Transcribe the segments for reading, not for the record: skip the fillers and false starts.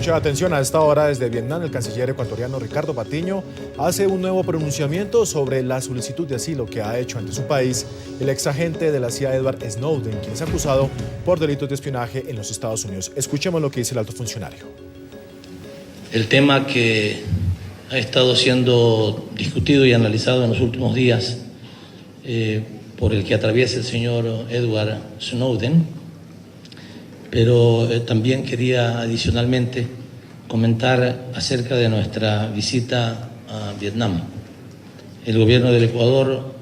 Mucha atención a esta hora desde Vietnam. El canciller ecuatoriano Ricardo Patiño hace un nuevo pronunciamiento sobre la solicitud de asilo que ha hecho ante su país el exagente de la CIA Edward Snowden, quien es acusado por delitos de espionaje en los Estados Unidos. Escuchemos lo que dice el alto funcionario. El tema que ha estado siendo discutido y analizado en los últimos días por el que atraviesa el señor Edward Snowden, pero también quería adicionalmente comentar acerca de nuestra visita a Vietnam. El gobierno del Ecuador,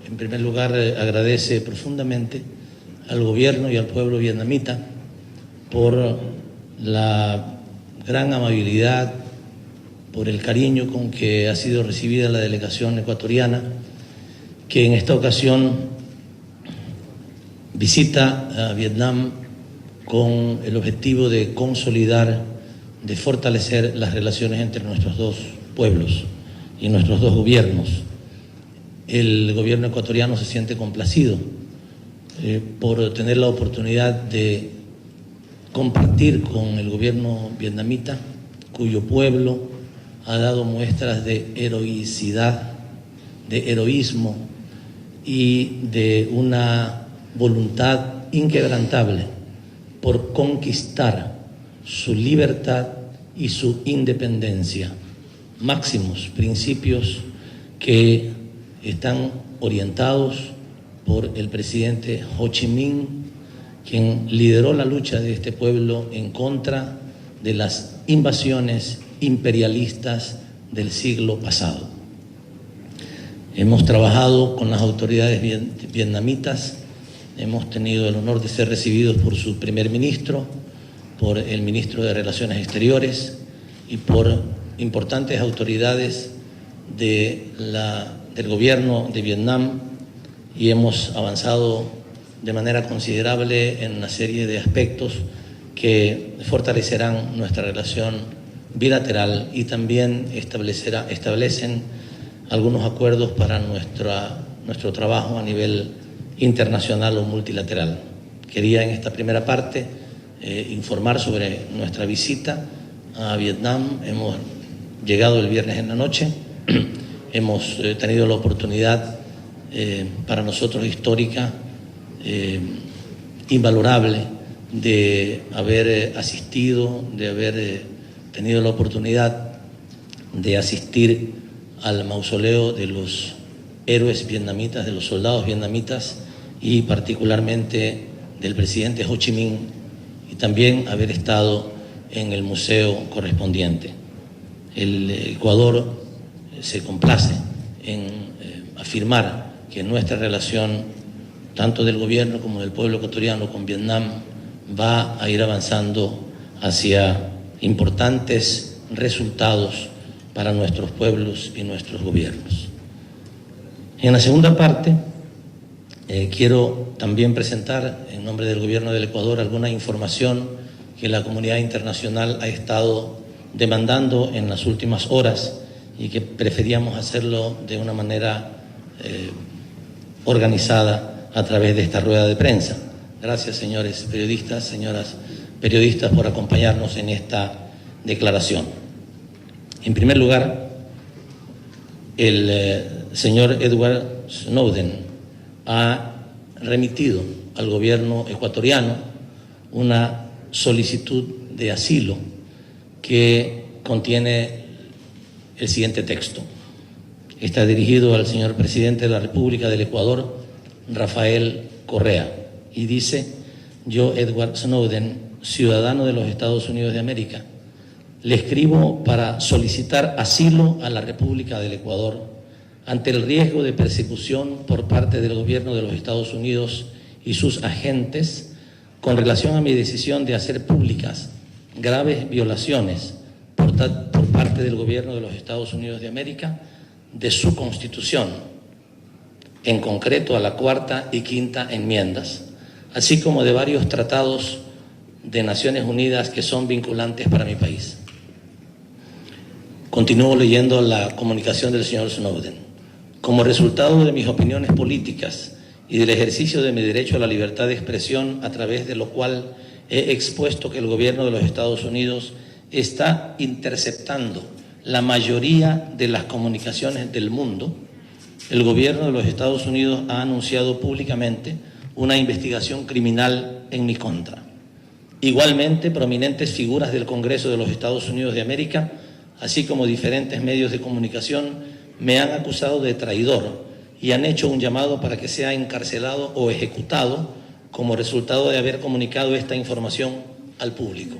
en primer lugar, agradece profundamente al gobierno y al pueblo vietnamita por la gran amabilidad, por el cariño con que ha sido recibida la delegación ecuatoriana, que en esta ocasión visita a Vietnam con el objetivo de consolidar, de fortalecer las relaciones entre nuestros dos pueblos y nuestros dos gobiernos. El gobierno ecuatoriano se siente complacido por tener la oportunidad de compartir con el gobierno vietnamita, cuyo pueblo ha dado muestras de heroicidad, de heroísmo y de una voluntad inquebrantable por conquistar su libertad y su independencia, máximos principios que están orientados por el presidente Ho Chi Minh, quien lideró la lucha de este pueblo en contra de las invasiones imperialistas del siglo pasado. Hemos trabajado con las autoridades vietnamitas. Hemos tenido el honor de ser recibidos por su primer ministro, por el ministro de Relaciones Exteriores y por importantes autoridades del gobierno de Vietnam, y hemos avanzado de manera considerable en una serie de aspectos que fortalecerán nuestra relación bilateral y también establecen algunos acuerdos para nuestro trabajo a nivel internacional o multilateral. Quería en esta primera parte informar sobre nuestra visita a Vietnam. Hemos llegado el viernes en la noche, hemos tenido la oportunidad para nosotros histórica, invalorable, de haber asistido, de haber tenido la oportunidad de asistir al mausoleo de los héroes vietnamitas, de los soldados vietnamitas y particularmente del presidente Ho Chi Minh, y también haber estado en el museo correspondiente. El Ecuador se complace en afirmar que nuestra relación, tanto del gobierno como del pueblo ecuatoriano con Vietnam, va a ir avanzando hacia importantes resultados para nuestros pueblos y nuestros gobiernos. En la segunda parte, quiero también presentar en nombre del gobierno del Ecuador alguna información que la comunidad internacional ha estado demandando en las últimas horas y que preferíamos hacerlo de una manera organizada a través de esta rueda de prensa. Gracias, señores periodistas, señoras periodistas, por acompañarnos en esta declaración. En primer lugar, el señor Edward Snowden ha remitido al gobierno ecuatoriano una solicitud de asilo que contiene el siguiente texto. Está dirigido al señor presidente de la República del Ecuador, Rafael Correa, y dice: yo, Edward Snowden, ciudadano de los Estados Unidos de América, le escribo para solicitar asilo a la República del Ecuador ante el riesgo de persecución por parte del gobierno de los Estados Unidos y sus agentes con relación a mi decisión de hacer públicas graves violaciones por parte del gobierno de los Estados Unidos de América de su Constitución, en concreto a la Cuarta y Quinta enmiendas, así como de varios tratados de Naciones Unidas que son vinculantes para mi país. Continúo leyendo la comunicación del señor Snowden. Como resultado de mis opiniones políticas y del ejercicio de mi derecho a la libertad de expresión, a través de lo cual he expuesto que el gobierno de los Estados Unidos está interceptando la mayoría de las comunicaciones del mundo, el gobierno de los Estados Unidos ha anunciado públicamente una investigación criminal en mi contra. Igualmente, prominentes figuras del Congreso de los Estados Unidos de América, así como diferentes medios de comunicación, me han acusado de traidor y han hecho un llamado para que sea encarcelado o ejecutado como resultado de haber comunicado esta información al público.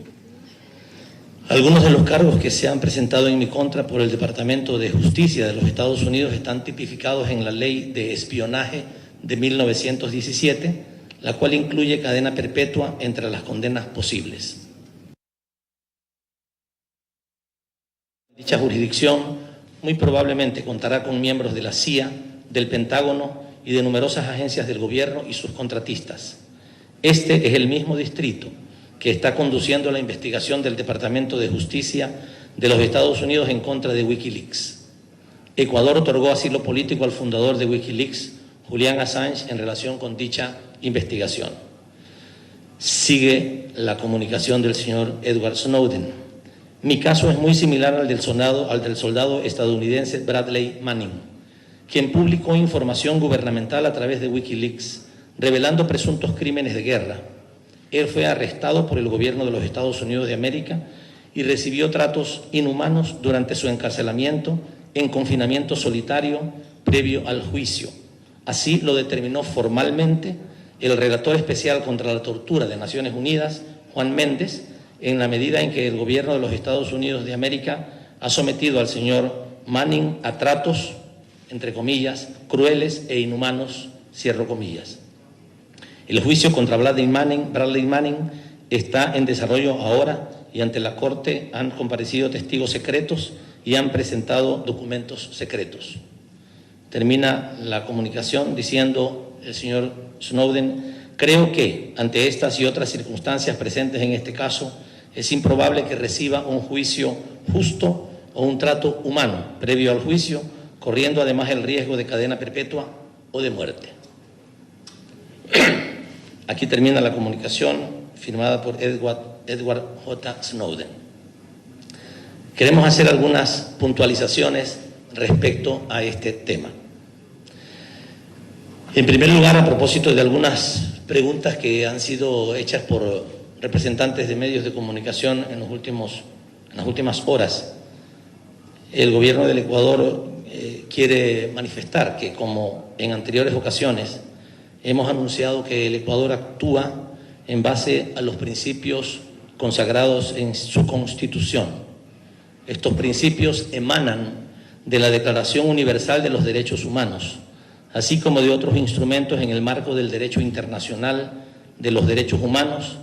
Algunos de los cargos que se han presentado en mi contra por el Departamento de Justicia de los Estados Unidos están tipificados en la Ley de Espionaje de 1917, la cual incluye cadena perpetua entre las condenas posibles. Dicha jurisdicción muy probablemente contará con miembros de la CIA, del Pentágono y de numerosas agencias del gobierno y sus contratistas. Este es el mismo distrito que está conduciendo la investigación del Departamento de Justicia de los Estados Unidos en contra de Wikileaks. Ecuador otorgó asilo político al fundador de Wikileaks, Julian Assange, en relación con dicha investigación. Sigue la comunicación del señor Edward Snowden. Mi caso es muy similar al del soldado estadounidense Bradley Manning, quien publicó información gubernamental a través de Wikileaks, revelando presuntos crímenes de guerra. Él fue arrestado por el gobierno de los Estados Unidos de América y recibió tratos inhumanos durante su encarcelamiento en confinamiento solitario previo al juicio. Así lo determinó formalmente el relator especial contra la tortura de Naciones Unidas, Juan Méndez, en la medida en que el gobierno de los Estados Unidos de América ha sometido al señor Manning a tratos, entre comillas, crueles e inhumanos, cierro comillas. El juicio contra Bradley Manning está en desarrollo ahora y ante la Corte han comparecido testigos secretos y han presentado documentos secretos. Termina la comunicación diciendo el señor Snowden: creo que ante estas y otras circunstancias presentes en este caso es improbable que reciba un juicio justo o un trato humano previo al juicio, corriendo además el riesgo de cadena perpetua o de muerte. Aquí termina la comunicación firmada por Edward J. Snowden. Queremos hacer algunas puntualizaciones respecto a este tema. En primer lugar, a propósito de algunas preguntas que han sido hechas por representantes de medios de comunicación en las últimas horas, el gobierno del Ecuador quiere manifestar que, como en anteriores ocasiones, hemos anunciado que el Ecuador actúa en base a los principios consagrados en su Constitución. Estos principios emanan de la Declaración Universal de los Derechos Humanos, así como de otros instrumentos en el marco del derecho internacional de los derechos humanos,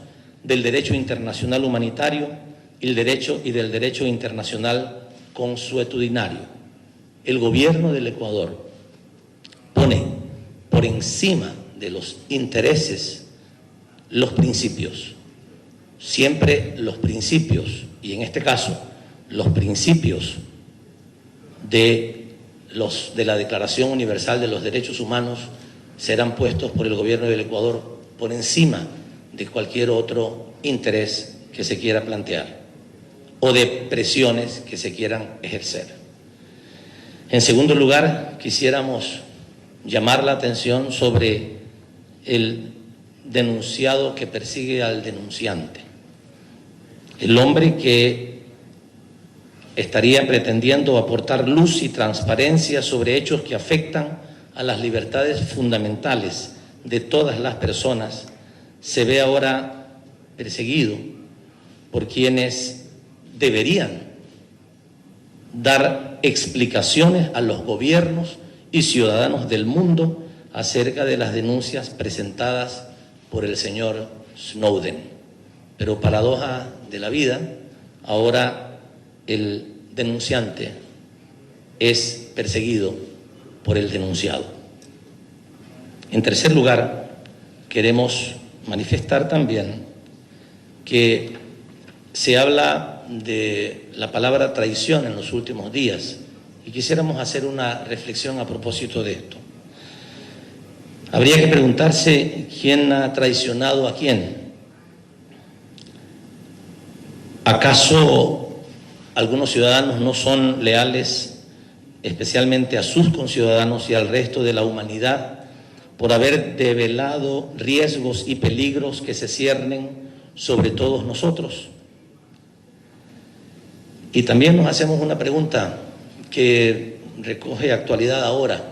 del derecho internacional humanitario y del derecho internacional consuetudinario. El gobierno del Ecuador pone por encima de los intereses los principios, siempre los principios, y en este caso los principios de la Declaración Universal de los Derechos Humanos serán puestos por el gobierno del Ecuador por encima de cualquier otro interés que se quiera plantear o de presiones que se quieran ejercer. En segundo lugar, quisiéramos llamar la atención sobre el denunciado que persigue al denunciante, el hombre que estaría pretendiendo aportar luz y transparencia sobre hechos que afectan a las libertades fundamentales de todas las personas, se ve ahora perseguido por quienes deberían dar explicaciones a los gobiernos y ciudadanos del mundo acerca de las denuncias presentadas por el señor Snowden. Pero paradoja de la vida, ahora el denunciante es perseguido por el denunciado. En tercer lugar, queremos manifestar también que se habla de la palabra traición en los últimos días y quisiéramos hacer una reflexión a propósito de esto. Habría que preguntarse quién ha traicionado a quién. ¿Acaso algunos ciudadanos no son leales, especialmente a sus conciudadanos y al resto de la humanidad, por haber develado riesgos y peligros que se ciernen sobre todos nosotros. Y también nos hacemos una pregunta que recoge actualidad ahora.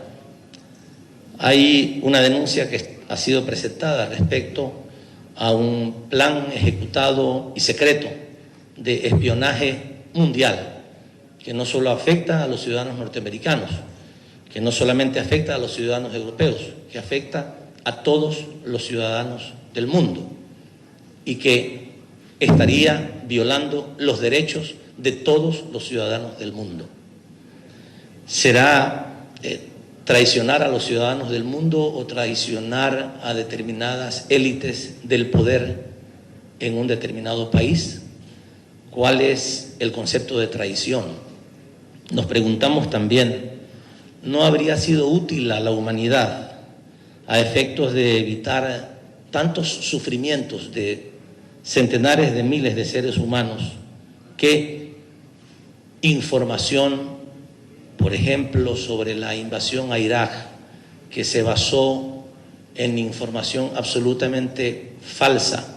Hay una denuncia que ha sido presentada respecto a un plan ejecutado y secreto de espionaje mundial que no solo afecta a los ciudadanos norteamericanos, que no solamente afecta a los ciudadanos europeos, que afecta a todos los ciudadanos del mundo y que estaría violando los derechos de todos los ciudadanos del mundo. ¿Será traicionar a los ciudadanos del mundo o traicionar a determinadas élites del poder en un determinado país? ¿Cuál es el concepto de traición? Nos preguntamos también, ¿no habría sido útil a la humanidad a efectos de evitar tantos sufrimientos de centenares de miles de seres humanos que información, por ejemplo, sobre la invasión a Irak, que se basó en información absolutamente falsa,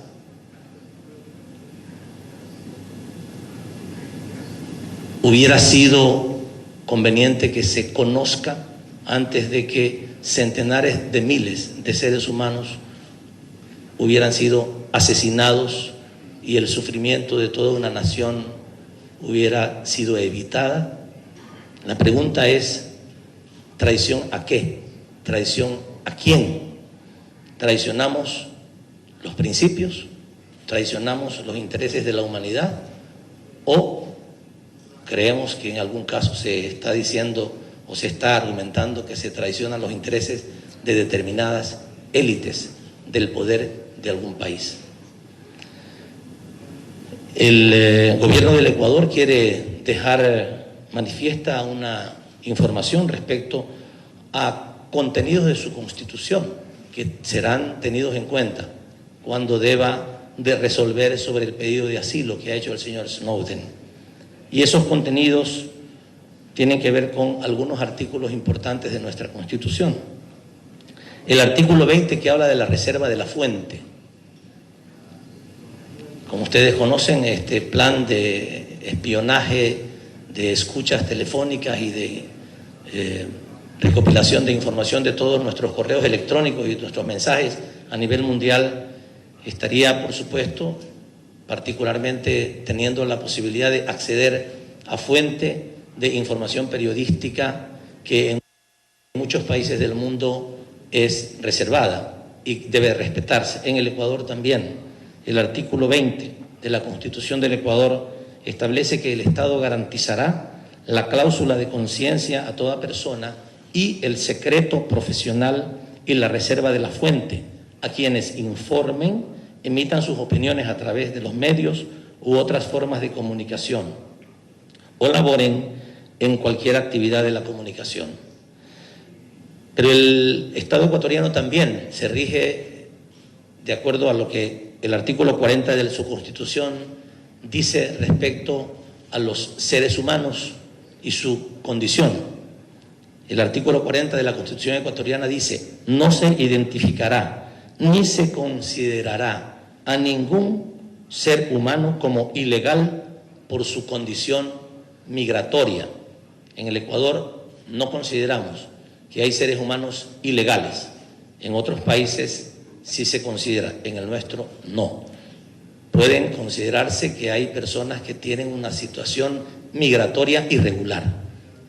hubiera sido conveniente que se conozca antes de que centenares de miles de seres humanos hubieran sido asesinados y el sufrimiento de toda una nación hubiera sido evitada? La pregunta es, ¿traición a qué? ¿Traición a quién? ¿Traicionamos los principios? ¿Traicionamos los intereses de la humanidad? ¿O creemos que en algún caso se está diciendo o se está argumentando que se traicionan los intereses de determinadas élites del poder de algún país? El gobierno del Ecuador quiere dejar manifiesta una información respecto a contenidos de su Constitución que serán tenidos en cuenta cuando deba de resolver sobre el pedido de asilo que ha hecho el señor Snowden. Y esos contenidos tienen que ver con algunos artículos importantes de nuestra Constitución. El artículo 20, que habla de la reserva de la fuente. Como ustedes conocen, este plan de espionaje, de escuchas telefónicas y de recopilación de información de todos nuestros correos electrónicos y nuestros mensajes a nivel mundial estaría, por supuesto, particularmente teniendo la posibilidad de acceder a fuente de información periodística que en muchos países del mundo es reservada y debe respetarse. En el Ecuador también. El artículo 20 de la Constitución del Ecuador establece que el Estado garantizará la cláusula de conciencia a toda persona y el secreto profesional y la reserva de la fuente a quienes informen, emitan sus opiniones a través de los medios u otras formas de comunicación o laboren en cualquier actividad de la comunicación. Pero el Estado ecuatoriano también se rige de acuerdo a lo que el artículo 40 de su Constitución dice respecto a los seres humanos y su condición. El artículo 40 de la Constitución ecuatoriana dice: no se identificará ni se considerará a ningún ser humano como ilegal por su condición migratoria. En el Ecuador no consideramos que hay seres humanos ilegales. En otros países sí se considera, en el nuestro no. Pueden considerarse que hay personas que tienen una situación migratoria irregular,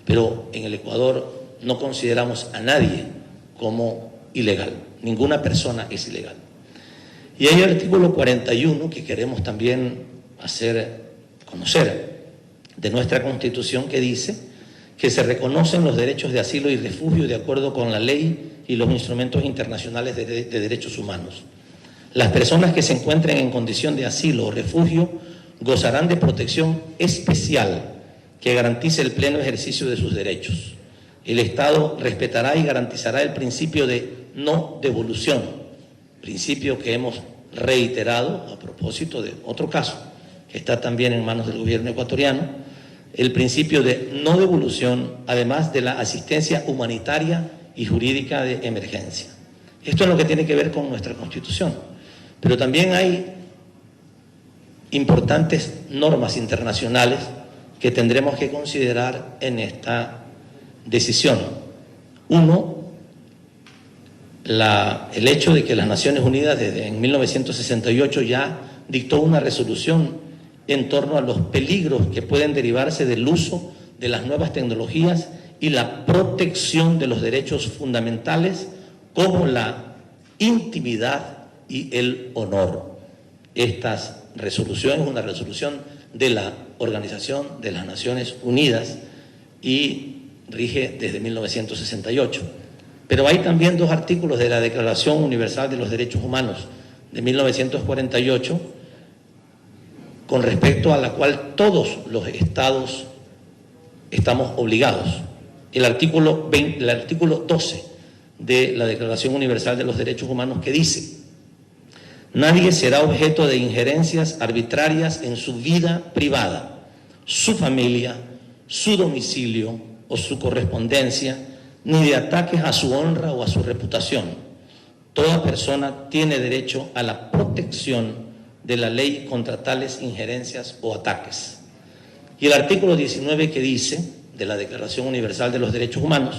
pero en el Ecuador no consideramos a nadie como ilegal. Ninguna persona es ilegal. Y hay el artículo 41 que queremos también hacer conocer de nuestra Constitución, que dice que se reconocen los derechos de asilo y refugio de acuerdo con la ley y los instrumentos internacionales de derechos humanos. Las personas que se encuentren en condición de asilo o refugio gozarán de protección especial que garantice el pleno ejercicio de sus derechos. El Estado respetará y garantizará el principio de no devolución, principio que hemos reiterado a propósito de otro caso que está también en manos del gobierno ecuatoriano, el principio de no devolución, además de la asistencia humanitaria y jurídica de emergencia. Esto es lo que tiene que ver con nuestra Constitución. Pero también hay importantes normas internacionales que tendremos que considerar en esta decisión. Uno, el hecho de que las Naciones Unidas desde en 1968 ya dictó una resolución en torno a los peligros que pueden derivarse del uso de las nuevas tecnologías y la protección de los derechos fundamentales como la intimidad y el honor. Esta resolución es una resolución de la Organización de las Naciones Unidas y rige desde 1968. Pero hay también dos artículos de la Declaración Universal de los Derechos Humanos de 1948, con respecto a la cual todos los estados estamos obligados. El artículo 12 de la Declaración Universal de los Derechos Humanos, que dice: nadie será objeto de injerencias arbitrarias en su vida privada, su familia, su domicilio o su correspondencia, ni de ataques a su honra o a su reputación. Toda persona tiene derecho a la protección de la ley contra tales injerencias o ataques. Y el artículo 19, que dice, de la Declaración Universal de los Derechos Humanos,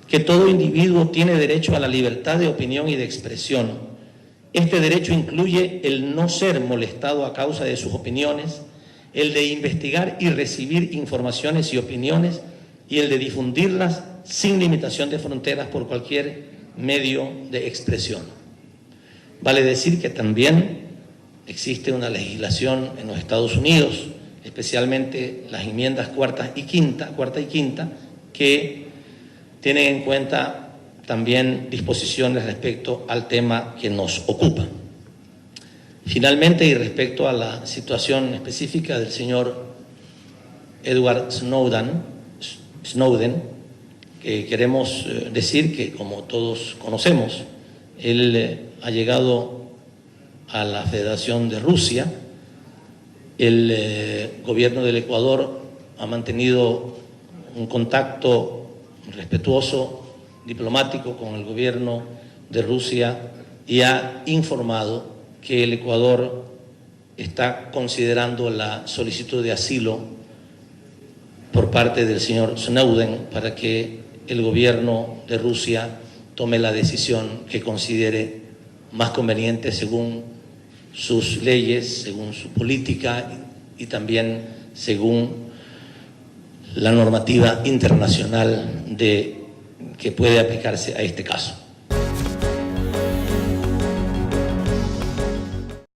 que todo individuo tiene derecho a la libertad de opinión y de expresión. Este derecho incluye el no ser molestado a causa de sus opiniones, el de investigar y recibir informaciones y opiniones, y el de difundirlas sin limitación de fronteras por cualquier medio de expresión. Vale decir que también existe una legislación en los Estados Unidos, especialmente las enmiendas cuarta y quinta, que tienen en cuenta también disposiciones respecto al tema que nos ocupa. Finalmente, y respecto a la situación específica del señor Edward Snowden, queremos decir que, como todos conocemos, él ha llegado a la Federación de Rusia. El gobierno del Ecuador ha mantenido un contacto respetuoso, diplomático, con el gobierno de Rusia y ha informado que el Ecuador está considerando la solicitud de asilo por parte del señor Snowden para que el gobierno de Rusia tome la decisión que considere más conveniente según sus leyes, según su política y también según la normativa internacional que puede aplicarse a este caso.